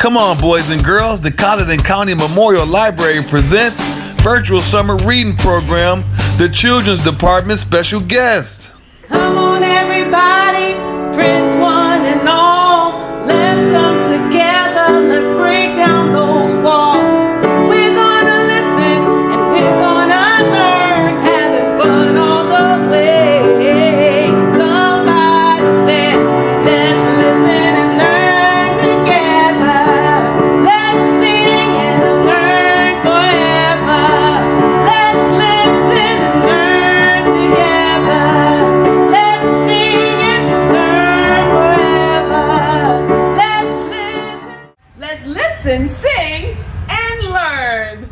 Come on, boys and girls, the Colleton County Memorial Library presents Virtual Summer Reading Program, the Children's Department special guest. Come on everybody, friends one and all, let's come together, let's break down those walls. We're gonna listen and we're gonna learn, having fun all the way. Somebody said, let's listen and learn together. Let's sing and learn forever. Let's listen and learn together. Let's sing and learn forever. Let's listen, sing, and learn.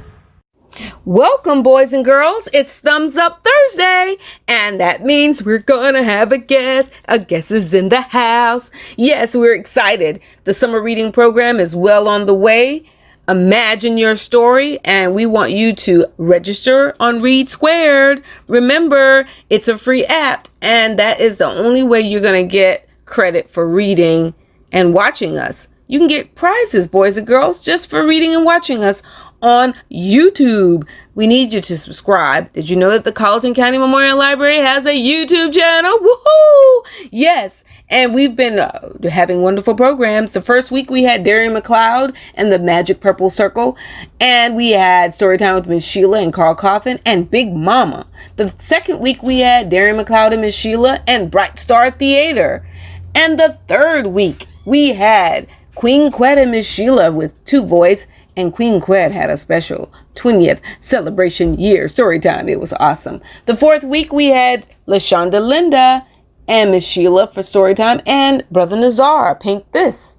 Welcome, boys and girls. It's Thumbs Up Thursday, and that means we're gonna have a guest. A guest is in the house. Yes, we're excited. The summer reading program is well on the way. Imagine your story, and we want you to register on Read Squared. Remember, it's a free app, and that is the only way you're gonna get credit for reading and watching us. You can get prizes, boys and girls, just for reading and watching us on YouTube. We need you to subscribe. Did you know that the Colleton County Memorial Library has a YouTube channel? Woohoo! Yes, and we've been having wonderful programs. The first week we had Darian McLeod and the Magic Purple Circle, and we had Storytime with Miss Sheila and Carl Coffin and Big Mama. The second week we had Darian McLeod and Miss Sheila and Bright Star Theater. And the third week we had Queen Quet and Miss Sheila with Two Voice, and Queen Quet had a special 20th celebration year story time. It was awesome. The fourth week we had LaShonda Linda and Miss Sheila for story time, and Brother Nizar, Paint This.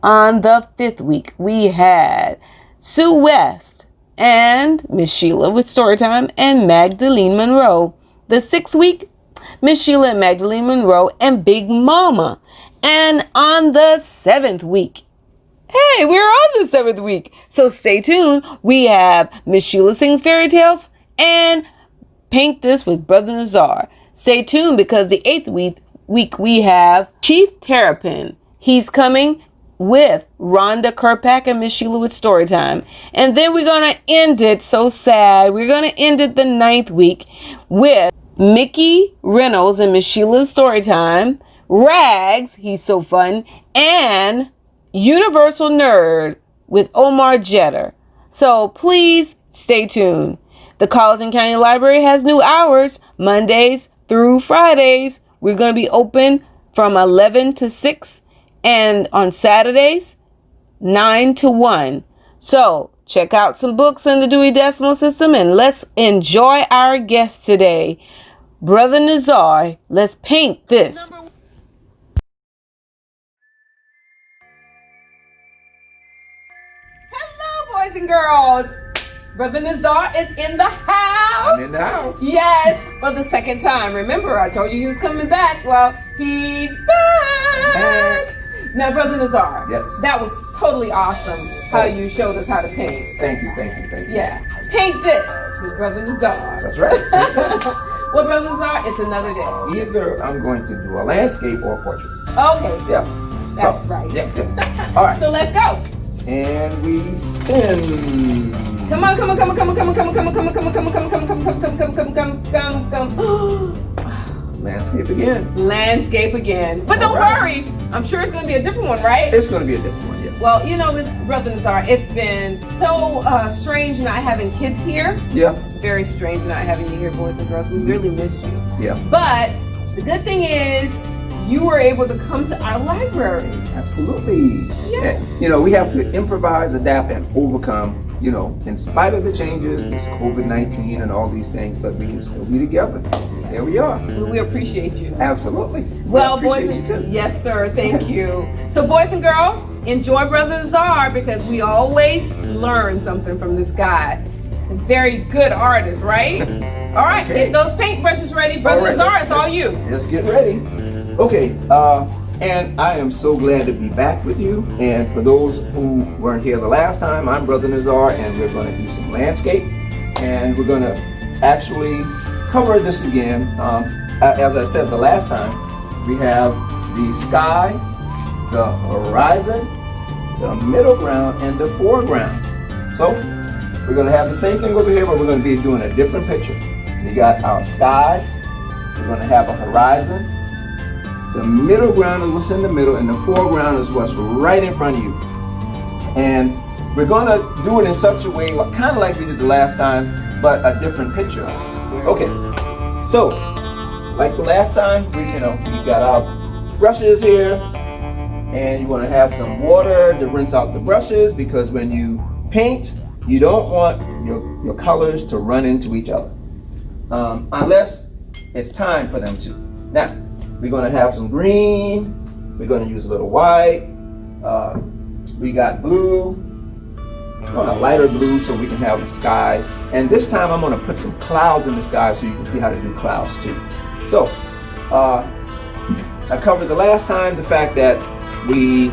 On the fifth week we had Sue West and Miss Sheila with story time, and Magdalene Monroe. The sixth week, Miss Sheila and Magdalene Monroe and Big Mama. And on the seventh week, hey, we're on the seventh week, so stay tuned. We have Miss Sheila Sings Fairy Tales and Paint This with Brother Nizar. Stay tuned, because the eighth week we have Chief Terrapin. He's coming with Rhonda Kirkpac and Miss Sheila with Storytime. And then we're going to end it, so sad, we're going to end it the ninth week with Mickey Reynolds and Miss Sheila's Storytime, Rags, he's so fun, and Universal Nerd with Omar Jeter. So please stay tuned. The Colleton County Library has new hours, Mondays through Fridays. We're going to be open from 11 to 6, and on Saturdays, 9 to 1. So check out some books in the Dewey Decimal System, and let's enjoy our guest today. Brother Nizar, let's paint this. Boys and girls, Brother Nizar is in the house. I'm in the house. Yes, for the second time. Remember, I told you he was coming back. Well, he's back. Now, Brother Nizar. Yes. That was totally awesome how you showed us how to paint. Thank you. Yeah. Paint this with Brother Nizar. That's right. Well, Brother Nizar, it's another day. Either I'm going to do a landscape or a portrait. Okay. Yeah. That's right. Yeah. All right. So let's go. And we spin. Come on. Landscape again. But don't worry. I'm sure it's going to be a different one, right? It's going to be a different one, yeah. Well, you know, Miss Brother Nizar, it's been so strange not having kids here. Yeah. Very strange not having you here, boys and girls. We really missed you. Yeah. But the good thing is, you were able to come to our library. Absolutely. Yeah. And, you know, we have to improvise, adapt, and overcome, you know, in spite of the changes, this COVID-19 and all these things, but we can still be together. There we are. We appreciate you. Absolutely. Well, we boys appreciate you too. Yes, sir. Thank you. So, boys and girls, enjoy Brother Nizar, because we always learn something from this guy. A very good artist, right? All right, Okay. get those paintbrushes ready. Brother Nizar, it's all you. Let's get ready. Okay, and I am so glad to be back with you. And for those who weren't here the last time, I'm Brother Nizar, and we're going to do some landscape. And we're going to actually cover this again. As I said the last time, we have the sky, the horizon, the middle ground, and the foreground. So we're going to have the same thing over here, but we're going to be doing a different picture. We got our sky. We're going to have a horizon. The middle ground is what's in the middle, and the foreground is what's right in front of you. And we're going to do it in such a way, kind of like we did the last time, but a different picture. Okay, so like the last time, we got our brushes here, and you want to have some water to rinse out the brushes, because when you paint, you don't want your colors to run into each other, unless it's time for them to. Now, we're going to have some green, we're going to use a little white, we got blue, I'm going a lighter blue so we can have the sky. And this time I'm going to put some clouds in the sky so you can see how to do clouds too. So, I covered the last time the fact that we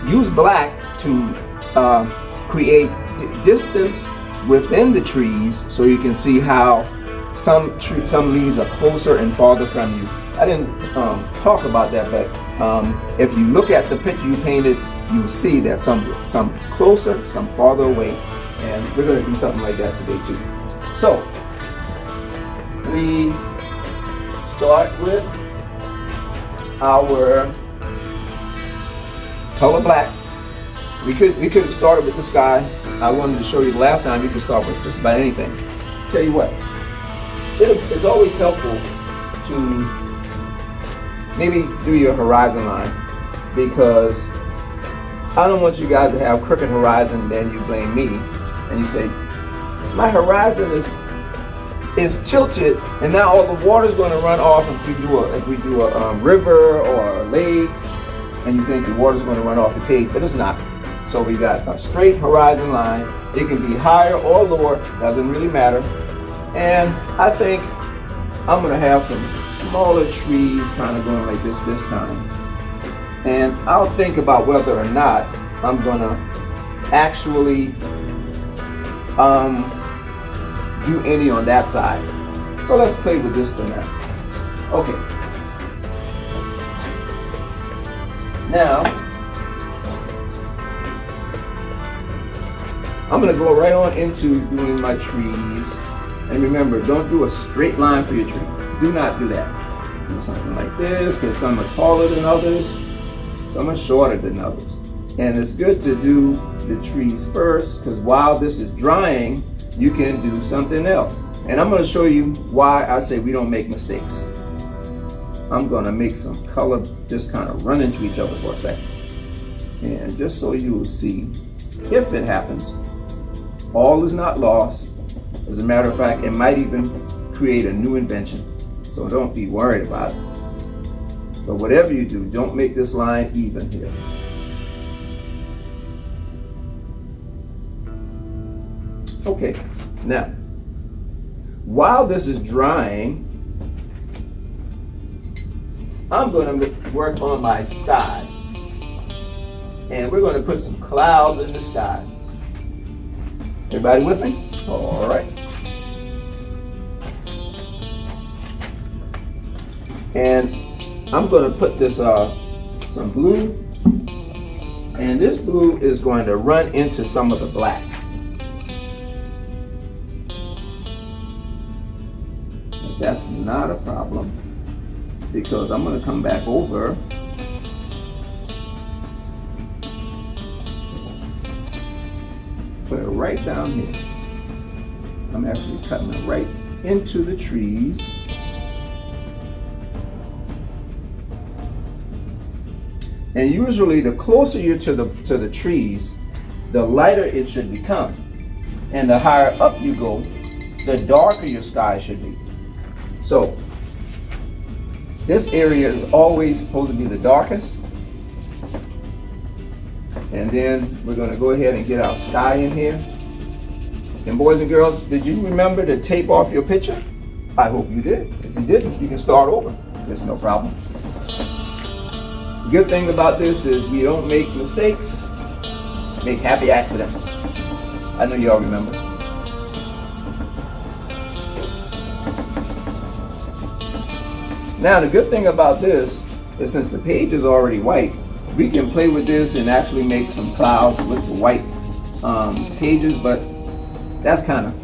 use black to create distance within the trees, so you can see how some leaves are closer and farther from you. I didn't talk about that, but if you look at the picture you painted, you see that some closer, some farther away, and we're going to do something like that today too. So we start with our color black. We could have started with the sky. I wanted to show you the last time you can start with just about anything. Tell you what, it's always helpful to maybe do your horizon line, because I don't want you guys to have crooked horizon and then you blame me and you say, my horizon is tilted and now all the water's going to run off if we do a river or a lake, and you think the water's going to run off the page, but it's not. So we got a straight horizon line. It can be higher or lower, doesn't really matter. And I think I'm going to have some smaller trees kind of going like this time. And I'll think about whether or not I'm going to actually do any on that side. So let's play with this for now. Okay. Now, I'm going to go right on into doing my trees. And remember, don't do a straight line for your tree. Do not do that. Do something like this, because some are taller than others, some are shorter than others. And it's good to do the trees first, because while this is drying, you can do something else. And I'm going to show you why I say we don't make mistakes. I'm going to make some color just kind of run into each other for a second. And just so you will see, if it happens, all is not lost. As a matter of fact, it might even create a new invention. So don't be worried about it. But whatever you do, don't make this line even here. Okay, now, while this is drying, I'm going to work on my sky. And we're going to put some clouds in the sky. Everybody with me? All right. And I'm going to put this some blue, and this blue is going to run into some of the black. But that's not a problem, because I'm going to come back over put it right down here. I'm actually cutting it right into the trees. And usually the closer you're to the trees, the lighter it should become. And the higher up you go, the darker your sky should be. So this area is always supposed to be the darkest. And then we're going to go ahead and get our sky in here. And boys and girls, did you remember to tape off your picture? I hope you did. If you didn't, you can start over. It's no problem. The good thing about this is we don't make mistakes, make happy accidents. I know you all remember. Now the good thing about this is since the page is already white, We can play with this and actually make some clouds with the white pages, but that's kind of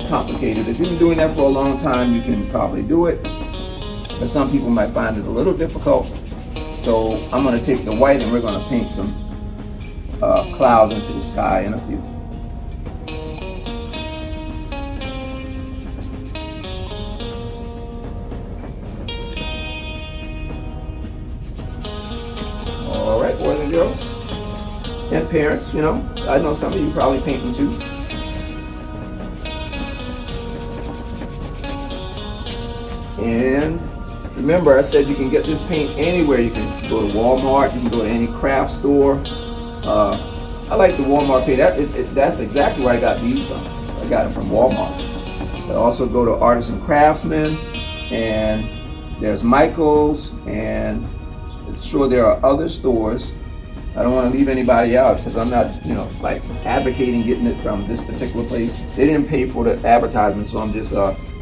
complicated. If you've been doing that for a long time, you can probably do it, but some people might find it a little difficult. So I'm going to take the white and we're going to paint some clouds into the sky in a few. All right, boys and girls, and parents, you know, I know some of you probably painting too. And remember, I said you can get this paint anywhere. You can go to Walmart, you can go to any craft store. I like the Walmart paint. That's exactly where I got these from. I got them from Walmart. I also go to Artists and Craftsmen, and there's Michael's, and I'm sure there are other stores. I don't want to leave anybody out because I'm not, you know, like advocating getting it from this particular place. They didn't pay for the advertisement, so I'm just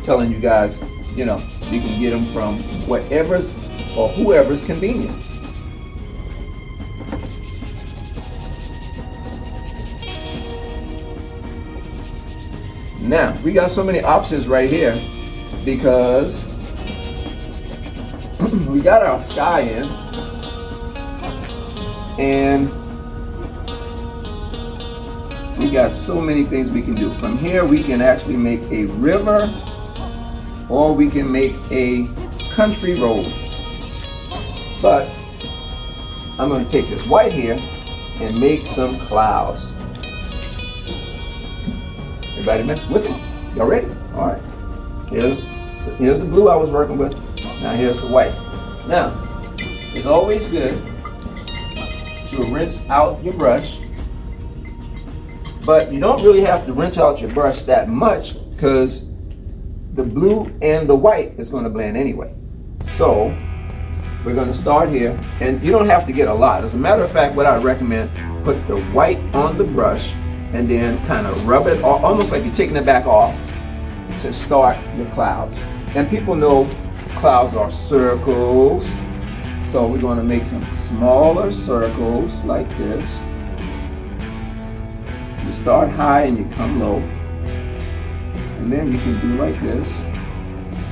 telling you guys, you know, you can get them from whatever's or whoever's convenient. Now, we got so many options right here because we got our sky in, and we got so many things we can do. From here, we can actually make a river, or we can make a country road. But I'm going to take this white here and make some clouds. Everybody with me? Y'all ready? All right. Here's the blue I was working with. Now here's the white. Now, it's always good to rinse out your brush, but you don't really have to rinse out your brush that much because the blue and the white is going to blend anyway. So we're going to start here, and you don't have to get a lot. As a matter of fact, what I recommend, put the white on the brush and then kind of rub it off, almost like you're taking it back off to start your clouds. And people know clouds are circles, so we're going to make some smaller circles like this. You start high and you come low, and then you can do like this.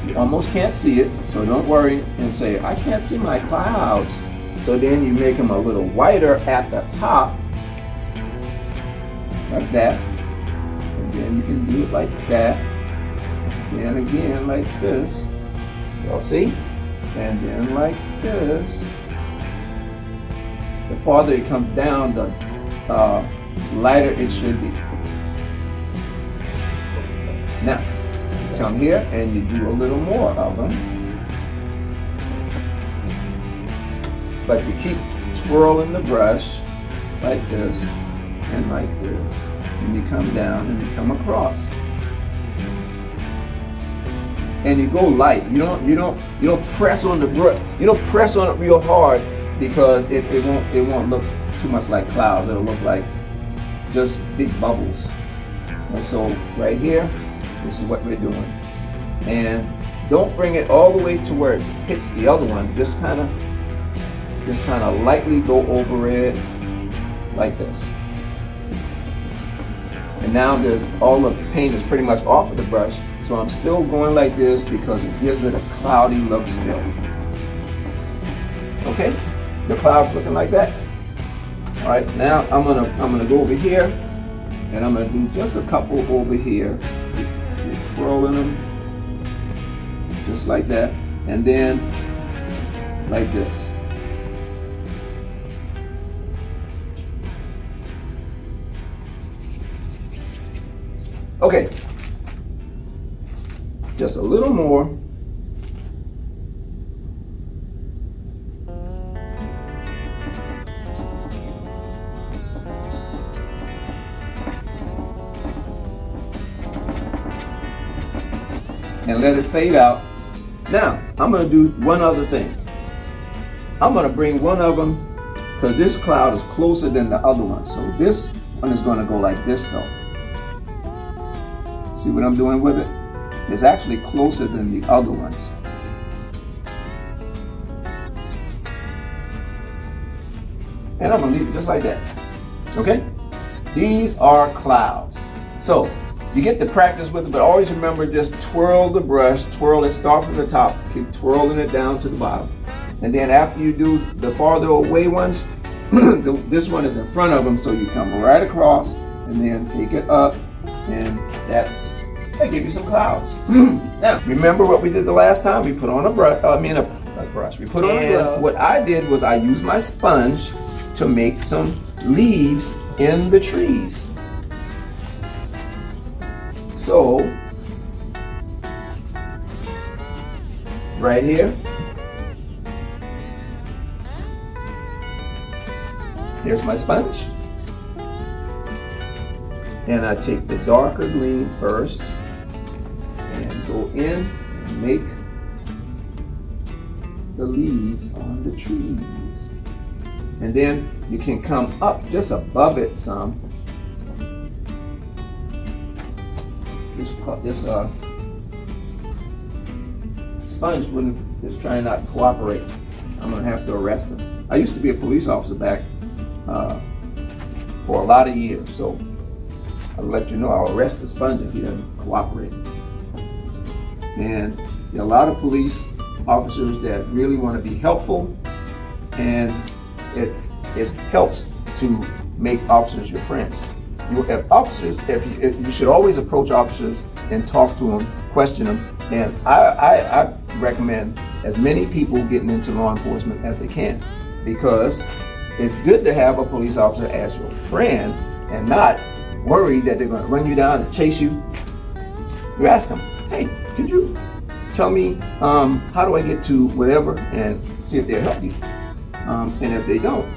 You almost can't see it, so don't worry and say, I can't see my clouds. So then you make them a little whiter at the top, like that, and then you can do it like that, and again like this. Y'all see? And then like this. The farther it comes down, the lighter it should be. Now, come here and you do a little more of them, but you keep twirling the brush like this and like this, and you come down and you come across, and you go light. You don't press on the brush. You don't press on it real hard because it won't look too much like clouds. It'll look like just big bubbles. And so right here, this is what we're doing. And don't bring it all the way to where it hits the other one. Just kind of lightly go over it like this. And now there's all the paint is pretty much off of the brush. So I'm still going like this because it gives it a cloudy look still. Okay, the cloud's looking like that. All right, now I'm gonna go over here, and I'm gonna do just a couple over here. You're twirling them just like that, and then like this. Okay, just a little more. And let it fade out. Now, I'm going to do one other thing. I'm going to bring one of them, because this cloud is closer than the other one. So this one is going to go like this though. See what I'm doing with it? It's actually closer than the other ones. And I'm gonna leave it just like that. Okay? These are clouds. So you get to practice with it, but always remember, just twirl the brush, twirl it, start from the top, keep twirling it down to the bottom. And then after you do the farther away ones, this one is in front of them, so you come right across and then take it up, and that give you some clouds. Now, remember what we did the last time? We put on a brush, we put on a glove. What I did was I used my sponge to make some leaves in the trees. So, right here, here's my sponge. And I take the darker green first and go in and make the leaves on the trees. And then you can come up just above it some. This sponge is trying not to cooperate. I'm gonna have to arrest him. I used to be a police officer back for a lot of years, so I'll let you know I'll arrest the sponge if he doesn't cooperate. And there are a lot of police officers that really want to be helpful, and it helps to make officers your friends. You should always approach officers and talk to them, question them, and I recommend as many people getting into law enforcement as they can, because it's good to have a police officer as your friend and not worried that they're going to run you down and chase you. You ask them, hey, could you tell me how do I get to whatever, and see if they'll help you. And if they don't,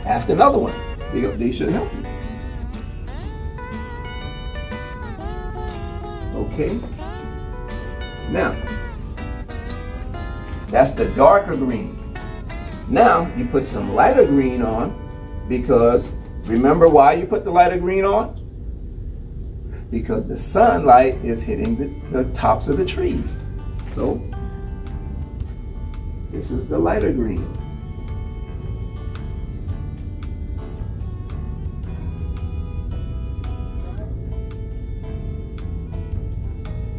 ask another one. They should help you. Okay. Now, that's the darker green. Now you put some lighter green on, because remember why you put the lighter green on? Because the sunlight is hitting the tops of the trees. So this is the lighter green.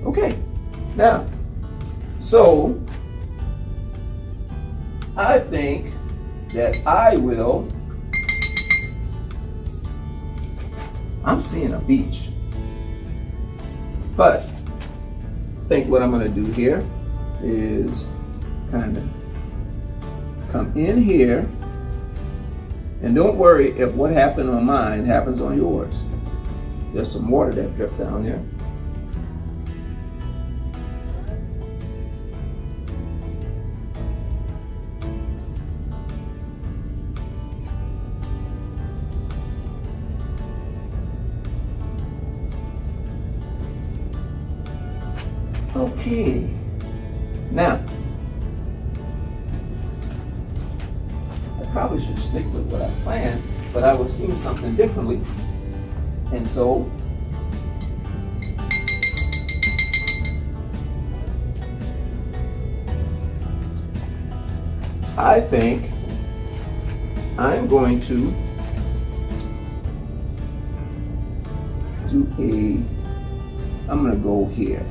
Okay, now, so I think that I'm seeing a beach, but I think what I'm going to do here is kind of come in here, and don't worry if what happened on mine happens on yours. There's some water that dripped down there. Okay, now, I probably should stick with what I planned, but I was seeing something differently, and so I think I'm going to I'm going to go here.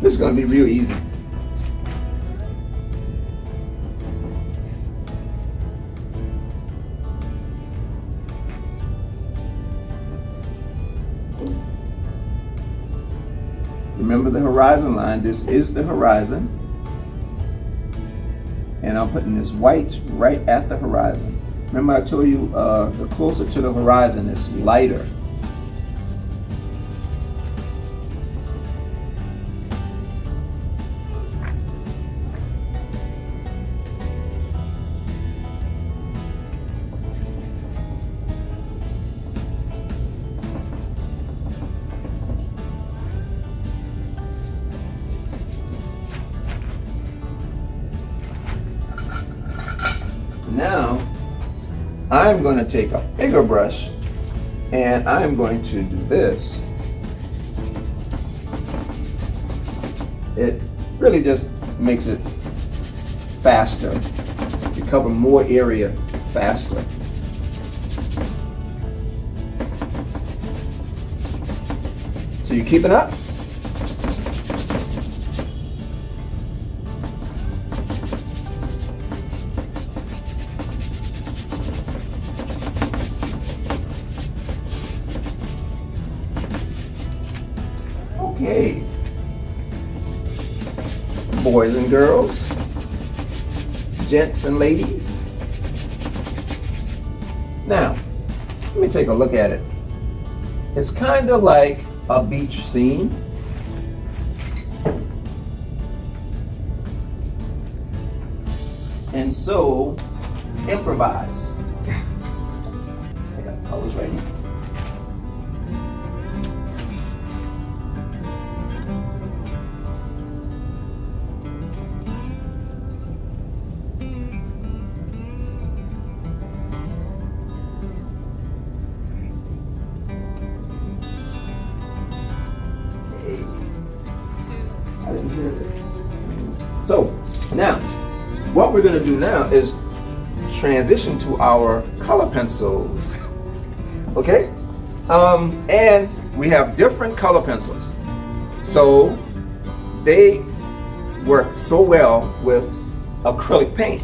This is going to be real easy. Remember the horizon line. This is the horizon. And I'm putting this white right at the horizon. Remember I told you the closer to the horizon is lighter. now I'm going to take a bigger brush and I'm going to do this. It really just makes it faster. You cover more area faster. So you keeping up? Okay. Boys and girls, gents and ladies. Now, let me take a look at it. It's kind of like a beach scene. And so, improvise. I got colors right here. I didn't hear that. So now, what we're going to do now is transition to our color pencils. Okay? And we have different color pencils. So they work so well with acrylic paint.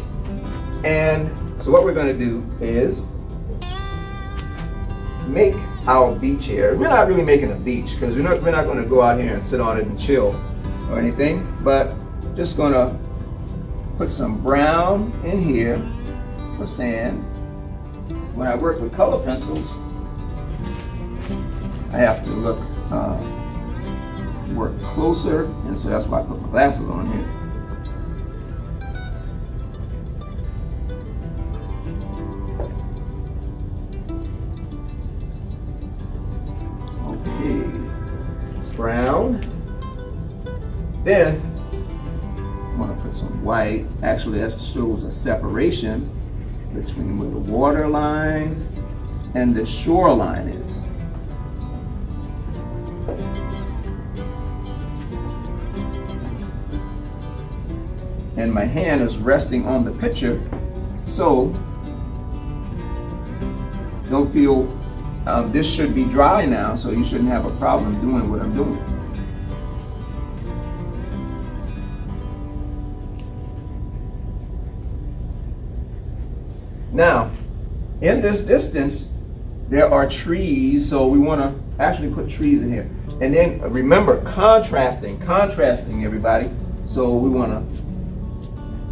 And so what we're going to do is make our beach here. We're not really making a beach because we're not going to go out here and sit on it and chill or anything, but just going to put some brown in here for sand. When I work with color pencils, I have to work closer, and so that's why I put my glasses on here. Okay, it's brown. Then I'm going to put some white. Actually, that shows a separation between where the water line and the shoreline is. And my hand is resting on the picture, so don't feel, this should be dry now, so you shouldn't have a problem doing what I'm doing. Now, in this distance, there are trees, so we want to actually put trees in here. And then remember, contrasting everybody. So we want to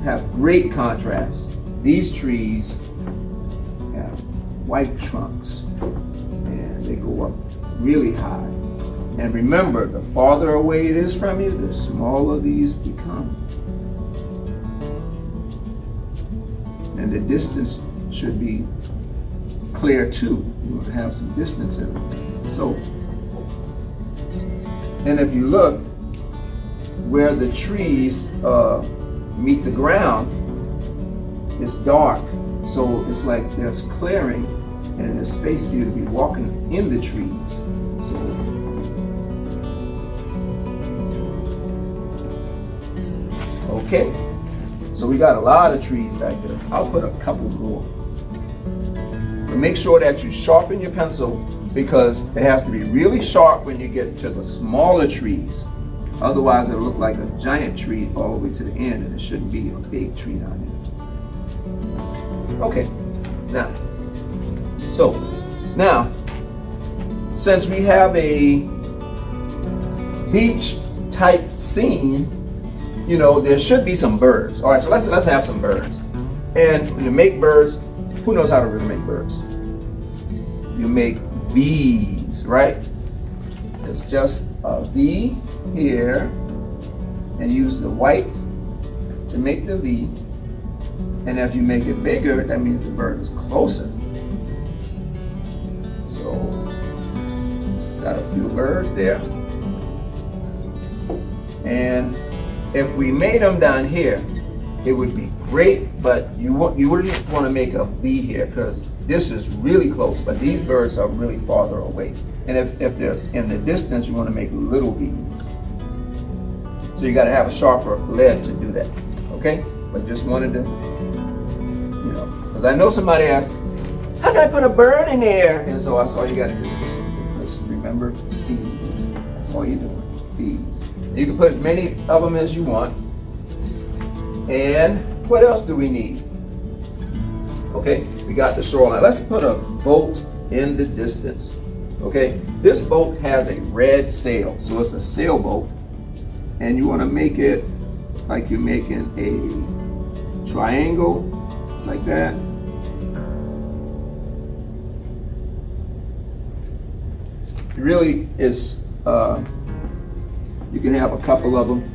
have great contrast. These trees have white trunks and they go up really high. And remember, the farther away it is from you, the smaller these become. And the distance should be clear too. You want to have some distance in it. So, and if you look where the trees meet the ground, it's dark. So it's like there's clearing and there's space for you to be walking in the trees. So, okay. So we got a lot of trees back there. I'll put a couple more. But make sure that you sharpen your pencil because it has to be really sharp when you get to the smaller trees. Otherwise it'll look like a giant tree all the way to the end and it shouldn't be a big tree down here. Okay, now, since we have a beach type scene, you know, there should be some birds. All right, so let's have some birds. And when you make birds, who knows how to really make birds? You make V's, right? It's just a V here, and use the white to make the V. And if you make it bigger, that means the bird is closer. So, got a few birds there. And if we made them down here, it would be great, but you wouldn't want to make a V here because this is really close, but these birds are really farther away. And if they're in the distance, you want to make little V's. So you got to have a sharper lead to do that, okay? But just wanted to, because I know somebody asked, how can I put a bird in there? And so that's all you got to do. Just remember V's. That's all you're doing, V's. You can put as many of them as you want. And what else do we need? Okay, we got the shoreline. Let's put a boat in the distance. Okay, this boat has a red sail, so it's a sailboat, and you want to make it like you're making a triangle, like that. It really is. You can have a couple of them.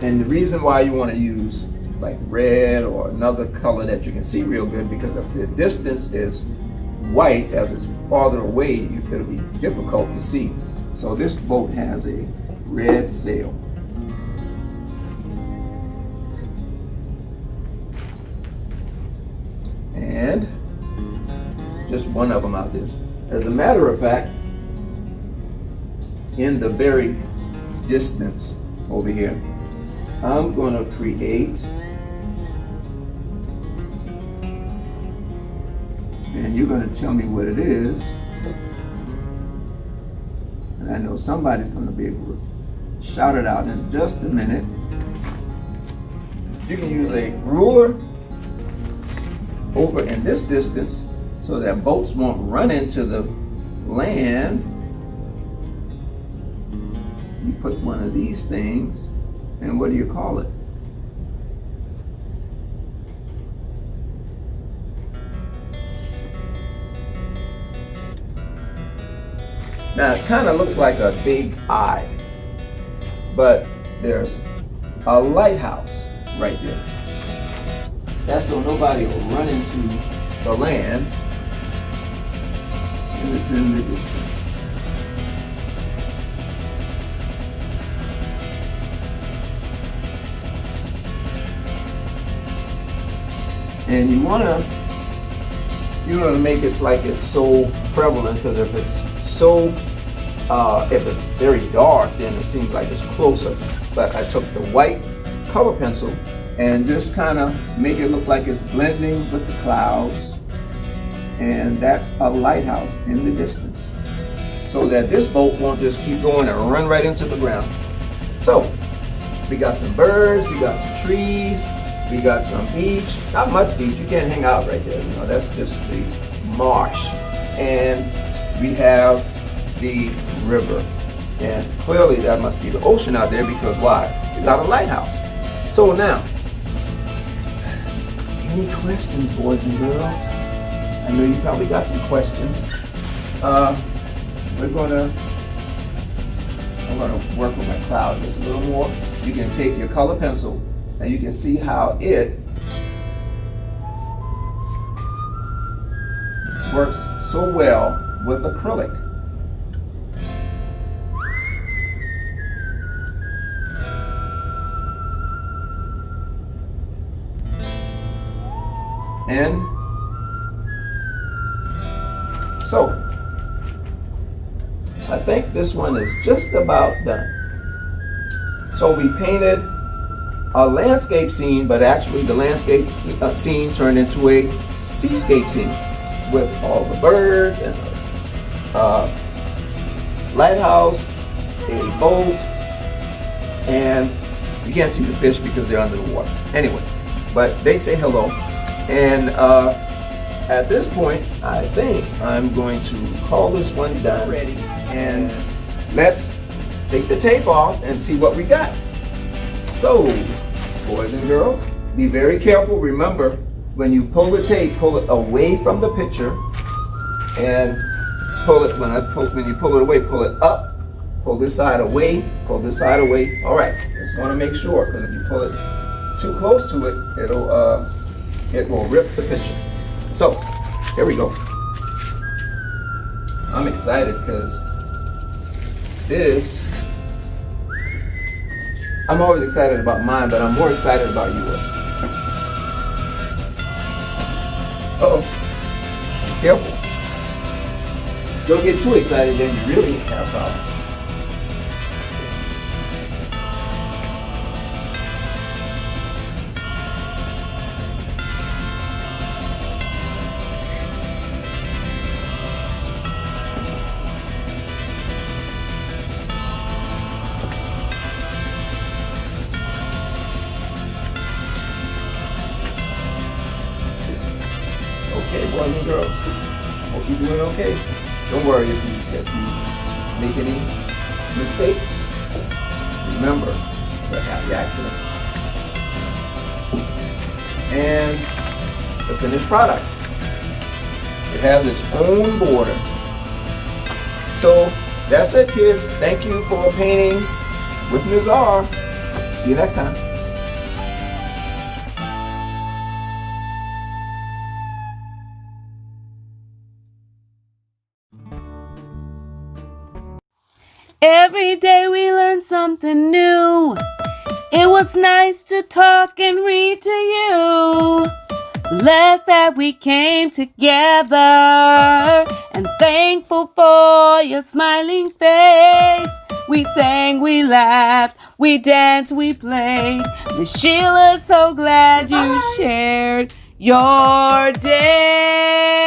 And the reason why you want to use like red or another color that you can see real good, because if the distance is white, as it's farther away, it'll be difficult to see. So this boat has a red sail. And just one of them out there. As a matter of fact, in the very distance over here, I'm going to create, and you're going to tell me what it is, and I know somebody's going to be able to shout it out in just a minute. You can use a ruler over in this distance so that boats won't run into the land. You put one of these things, and what do you call it? Now it kind of looks like a big eye, but there's a lighthouse right there. That's so nobody will run into the land, and it's in the distance. And you want to make it like it's so prevalent, because if it's so, if it's very dark, then it seems like it's closer. But I took the white color pencil and just kind of make it look like it's blending with the clouds. And that's a lighthouse in the distance, so that this boat won't just keep going and run right into the ground. So we got some birds, we got some trees, we got some beach. Not much beach, you can't hang out right there, that's just the marsh. And we have the river, and clearly that must be the ocean out there, because why? We got a lighthouse. So now, any questions, boys and girls? I know you probably got some questions. I'm gonna work with my cloud just a little more. You can take your color pencil and you can see how it works so well with acrylic. And so, I think this one is just about done. So we painted a landscape scene, but actually the landscape scene turned into a seascape scene with all the birds and a lighthouse, a boat, and you can't see the fish because they're under the water. Anyway, but they say hello. And at this point, I think I'm going to call this one done. Ready. And let's take the tape off and see what we got. So, boys and girls, be very careful. Remember, when you pull the tape, pull it away from the picture, and pull it, when you pull it away, pull it up, pull this side away, pull this side away. All right, just want to make sure, because if you pull it too close to it, it will rip the picture. So, here we go. I'm excited because I'm always excited about mine, but I'm more excited about yours. Uh-oh. Careful. Don't get too excited, then you really have problems. Okay, boys and girls. Hope you're doing okay. Don't worry if you make any mistakes. Remember, we're happy accidents. And the finished product. It has its own border. So that's it, kids. Thank you for painting with Nizar. See you next time. Every day we learn something new. It was nice to talk and read to you. Glad that we came together and thankful for your smiling face. We sang, we laughed, we danced, we played. Miss Sheila, so glad you shared your day.